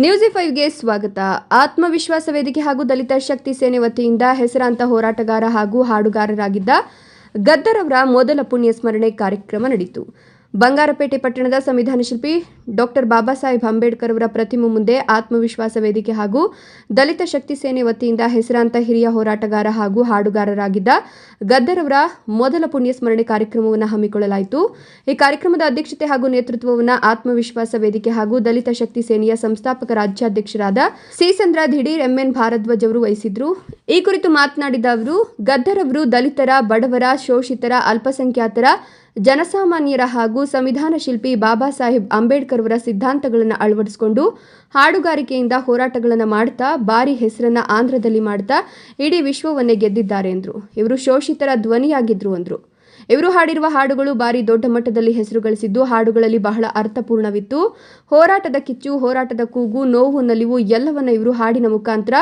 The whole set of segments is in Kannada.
ನ್ಯೂಸ್5ಗೆ ಸ್ವಾಗತ. ಆತ್ಮವಿಶ್ವಾಸ ವೇದಿಕೆ ಹಾಗೂ ದಲಿತ ಶಕ್ತಿ ಸೇನೆ ವತಿಯಿಂದ ಹೆಸರಾಂತ ಹೋರಾಟಗಾರ ಹಾಗೂ ಹಾಡುಗಾರರಾಗಿದ್ದ ಗದ್ದರ್ ಅವರ ಮೊದಲ ಪುಣ್ಯ ಸ್ಮರಣೆ ಕಾರ್ಯಕ್ರಮ ನಡೆಯಿತು. ಬಂಗಾರಪೇಟೆ ಪಟ್ಟಣದ ಸಂವಿಧಾನ ಶಿಲ್ಪಿ ಡಾಕ್ಟರ್ ಬಾಬಾ ಸಾಹೇಬ್ ಅಂಬೇಡ್ಕರ್ ಅವರ ಪ್ರತಿಮೆ ಮುಂದೆ ಆತ್ಮವಿಶ್ವಾಸ ವೇದಿಕೆ ಹಾಗೂ ದಲಿತ ಶಕ್ತಿ ಸೇನೆ ವತಿಯಿಂದ ಹೆಸರಾಂತ ಹಿರಿಯ ಹೋರಾಟಗಾರ ಹಾಗೂ ಹಾಡುಗಾರರಾಗಿದ್ದ ಗದ್ದರ್ ಅವರ ಮೊದಲ ಪುಣ್ಯ ಸ್ಮರಣೆ ಕಾರ್ಯಕ್ರಮವನ್ನು ಹಮ್ಮಿಕೊಳ್ಳಲಾಯಿತು. ಈ ಕಾರ್ಯಕ್ರಮದ ಅಧ್ಯಕ್ಷತೆ ಹಾಗೂ ನೇತೃತ್ವವನ್ನು ಆತ್ಮವಿಶ್ವಾಸ ವೇದಿಕೆ ಹಾಗೂ ದಲಿತ ಶಕ್ತಿ ಸೇನೆಯ ಸಂಸ್ಥಾಪಕ ರಾಜ್ಯಾಧ್ಯಕ್ಷರಾದ ಸಿಸಂದ್ರ ದಿಢೀರ್ ಎಂಎನ್ ಭಾರದ್ವಾಜ್ ಅವರು ವಹಿಸಿದ್ರು. ಈ ಕುರಿತು ಮಾತನಾಡಿದ ಅವರು, ಗದ್ದರ್ ಅವರು ದಲಿತರ, ಬಡವರ, ಶೋಷಿತರ, ಅಲ್ಪಸಂಖ್ಯಾತರ, ಜನಸಾಮಾನ್ಯರ ಹಾಗೂ ಸಂವಿಧಾನ ಶಿಲ್ಪಿ ಬಾಬಾ ಸಾಹೇಬ್ ಅಂಬೇಡ್ಕರ್ ಅವರ ಸಿದ್ಧಾಂತಗಳನ್ನು ಅಳವಡಿಸಿಕೊಂಡು ಹಾಡುಗಾರಿಕೆಯಿಂದ ಹೋರಾಟಗಳನ್ನು ಮಾಡ್ತಾ ಭಾರಿ ಹೆಸರನ್ನ ಆಂಧ್ರದಲ್ಲಿ ಮಾಡ್ತಾ ಇಡೀ ವಿಶ್ವವನ್ನೇ ಗೆದ್ದಿದ್ದಾರೆ ಎಂದರು. ಇವರು ಶೋಷಿತರ ಧ್ವನಿಯಾಗಿದ್ರು ಅಂದರು. ಇವರು ಹಾಡಿರುವ ಹಾಡುಗಳು ಭಾರಿ ದೊಡ್ಡ ಮಟ್ಟದಲ್ಲಿ ಹೆಸರು ಗಳಿಸಿದ್ದು, ಹಾಡುಗಳಲ್ಲಿ ಬಹಳ ಅರ್ಥಪೂರ್ಣವಿತ್ತು. ಹೋರಾಟದ ಕಿಚ್ಚು, ಹೋರಾಟದ ಕೂಗು, ನೋವು, ನಲಿವು ಎಲ್ಲವನ್ನ ಇವರು ಹಾಡಿನ ಮುಖಾಂತರ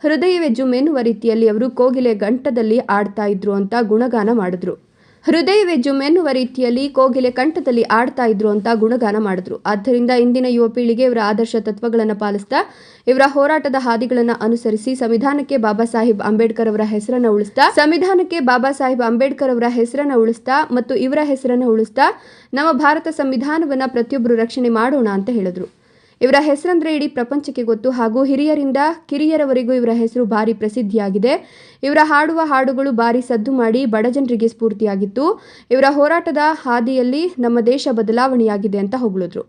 ಹೃದಯವೇ ಜುಮ್ ಎನ್ನುವ ರೀತಿಯಲ್ಲಿ ಅವರು ಕೋಗಿಲೆ ಗಂಟದಲ್ಲಿ ಆಡ್ತಾ ಇದ್ರು ಅಂತ ಗುಣಗಾನ ಮಾಡಿದ್ರು. ಹೃದಯವೇ ಜುಮ್ ಎನ್ನುವ ರೀತಿಯಲ್ಲಿ ಕೋಗಿಲೆ ಕಂಠದಲ್ಲಿ ಆಡ್ತಾ ಇದ್ರು ಅಂತ ಗುಣಗಾನ ಮಾಡಿದ್ರು. ಆದ್ದರಿಂದ ಇಂದಿನ ಯುವ ಪೀಳಿಗೆ ಇವರ ಆದರ್ಶ ತತ್ವಗಳನ್ನು ಪಾಲಿಸ್ತಾ ಇವರ ಹೋರಾಟದ ಹಾದಿಗಳನ್ನು ಅನುಸರಿಸಿ ಸಂವಿಧಾನಕ್ಕೆ ಬಾಬಾ ಸಾಹೇಬ್ ಅಂಬೇಡ್ಕರ್ ಅವರ ಹೆಸರನ್ನು ಉಳಿಸ್ತಾ ಮತ್ತು ಇವರ ಹೆಸರನ್ನು ಉಳಿಸ್ತಾ ನಮ್ಮ ಭಾರತ ಸಂವಿಧಾನವನ್ನ ಪ್ರತಿಯೊಬ್ಬರು ರಕ್ಷಣೆ ಮಾಡೋಣ ಅಂತ ಹೇಳಿದ್ರು. ಇವರ ಹೆಸರಂದ್ರೆ ಇಡೀ ಪ್ರಪಂಚಕ್ಕೆ ಗೊತ್ತು ಹಾಗೂ ಹಿರಿಯರಿಂದ ಕಿರಿಯರವರೆಗೂ ಇವರ ಹೆಸರು ಭಾರಿ ಪ್ರಸಿದ್ಧಿಯಾಗಿದೆ. ಇವರ ಹಾಡುವ ಹಾಡುಗಳು ಭಾರಿ ಸದ್ದು ಮಾಡಿ ಬಡಜನರಿಗೆ ಸ್ಫೂರ್ತಿಯಾಗಿತ್ತು. ಇವರ ಹೋರಾಟದ ಹಾದಿಯಲ್ಲಿ ನಮ್ಮ ದೇಶ ಬದಲಾವಣೆಯಾಗಿದೆ ಅಂತ ಹೊಗಳಿದ್ರು.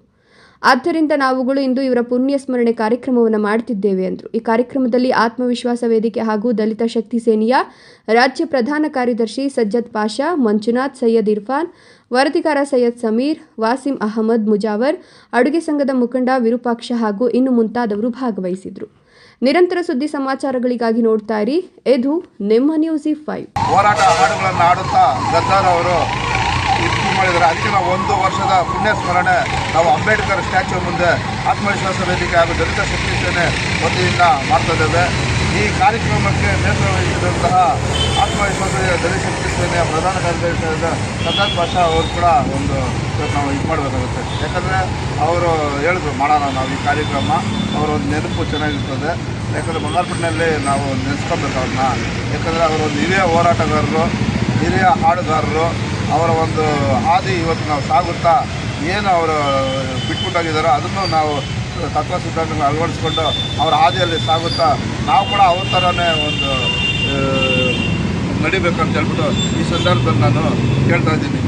ಆದ್ದರಿಂದ ನಾವುಗಳು ಇಂದು ಇವರ ಪುಣ್ಯ ಸ್ಮರಣೆ ಕಾರ್ಯಕ್ರಮವನ್ನು ಮಾಡ್ತಿದ್ದೇವೆ ಅಂದರು. ಈ ಕಾರ್ಯಕ್ರಮದಲ್ಲಿ ಆತ್ಮವಿಶ್ವಾಸ ವೇದಿಕೆ ಹಾಗೂ ದಲಿತ ಶಕ್ತಿ ಸೇನೆಯ ರಾಜ್ಯ ಪ್ರಧಾನ ಕಾರ್ಯದರ್ಶಿ ಸಜ್ಜದ್ ಪಾಷಾ, ಮಂಜುನಾಥ್, ಸೈಯದ್ ಇರ್ಫಾನ್, ವರದಿಗಾರ ಸೈಯದ್ ಸಮೀರ್, ವಾಸಿಂ ಅಹಮದ್ ಮುಜಾವರ್, ಅಡುಗೆ ಸಂಘದ ಮುಖಂಡ ವಿರೂಪಾಕ್ಷ ಹಾಗೂ ಇನ್ನು ಮುಂತಾದವರು ಭಾಗವಹಿಸಿದರು. ನಿರಂತರ ಸುದ್ದಿ ಸಮಾಚಾರಗಳಿಗಾಗಿ ನೋಡ್ತಾ ಇರಿ, ಇದು ನಿಮ್ಮ ನ್ಯೂಸ್5. ಹೋರಾಟ ಹಾಡುಗಳನ್ನು ಆಡುತ್ತಾ ಗದ್ದರ್ ಅವರು ಮಾಡಿದ್ದಾರೆ. ಅದಕ್ಕೆ ನಾವು 1 ವರ್ಷದ ಪುಣ್ಯ ಸ್ಮರಣೆ ನಾವು ಅಂಬೇಡ್ಕರ್ ಸ್ಟ್ಯಾಚ್ಯೂ ಮುಂದೆ ಆತ್ಮವಿಶ್ವಾಸ ವೇದಿಕೆ ಹಾಗೂ ದಲಿತ ಶಕ್ತಿ ಸೇನೆ ವತಿಯಿಂದ ಮಾಡ್ತಾಯಿದ್ದೇವೆ. ಈ ಕಾರ್ಯಕ್ರಮಕ್ಕೆ ನೇತೃತ್ವ ವಹಿಸಿದಂತಹ ಆತ್ಮವಿಶ್ವಾಸ ದಲಿತ ಶಕ್ತಿ ಸೇನೆಯ ಪ್ರಧಾನ ಕಾರ್ಯದರ್ಶಿಯಾದ ಸಜ್ಜದ್ ಪಾಷಾ ಅವರು ಕೂಡ ನಾವು ಇದು ಮಾಡಬೇಕಾಗುತ್ತೆ. ಯಾಕಂದರೆ ಅವರು ಹೇಳಿದ್ರು ಮಾಡೋಣ ನಾವು ಈ ಕಾರ್ಯಕ್ರಮ, ಅವರ ಒಂದು ನೆನಪು ಚೆನ್ನಾಗಿರ್ತದೆ. ಯಾಕಂದರೆ ಬಂಗಾರಪೇಟೆಯಲ್ಲಿ ನಾವು ನೆನೆಸ್ಕೊಬೇಕು ಅವ್ರನ್ನ. ಯಾಕಂದರೆ ಅವರೊಂದು ಹಿರಿಯ ಹೋರಾಟಗಾರರು, ಹಿರಿಯ ಹಾಡುಗಾರರು. ಅವರ ಒಂದು ಹಾದಿ ಇವತ್ತು ನಾವು ಸಾಗುತ್ತಾ ಏನು ಅವರು ಬಿಟ್ಬಿಟ್ಟೋಗಿದ್ದಾರೋ ಅದನ್ನು ನಾವು ತತ್ವ ಸಿದ್ಧಾಂತಗಳನ್ನು ಅಳವಡಿಸ್ಕೊಂಡು ಅವರ ಹಾದಿಯಲ್ಲಿ ಸಾಗುತ್ತಾ ನಾವು ಕೂಡ ಅವ್ರ ಥರನೇ ಒಂದು ನಡಿಬೇಕಂತ ಹೇಳ್ಬಿಟ್ಟು ಈ ಸಂದರ್ಭದಲ್ಲಿ ನಾನು ಕೇಳ್ತಾ ಇದ್ದೀನಿ.